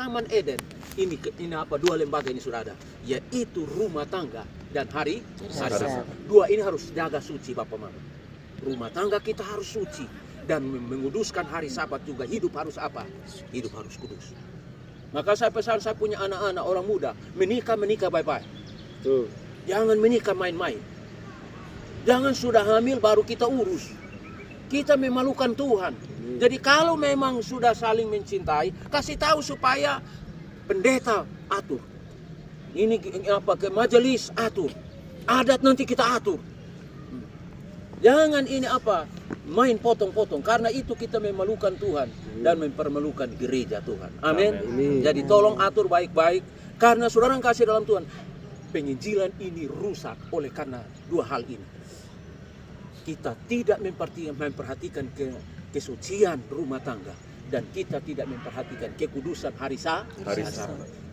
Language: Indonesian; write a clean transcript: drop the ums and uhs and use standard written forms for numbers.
Taman Eden. Ini apa? Dua lembaga ini sudah ada, yaitu rumah tangga dan hari Sabat. Dua ini harus jaga suci, Bapak Mama. Rumah tangga kita harus suci dan menguduskan hari Sabat juga. Hidup harus apa? Hidup harus kudus. Maka saya pesan, saya punya anak-anak orang muda, menikah baik-baik. Jangan menikah main-main. Jangan sudah hamil baru kita urus. Kita memalukan Tuhan. Jadi kalau memang sudah saling mencintai, kasih tahu supaya pendeta atur. Ini apa, ke majelis atur. Adat nanti kita atur. Jangan ini apa, main potong-potong, karena itu kita memalukan Tuhan dan mempermalukan gereja Tuhan. Amin. Jadi tolong atur baik-baik, karena saudara kasih dalam Tuhan. Penginjilan ini rusak oleh karena dua hal ini. Kita tidak memperhatikan kesucian rumah tangga, dan kita tidak memperhatikan kekudusan hari Sabat.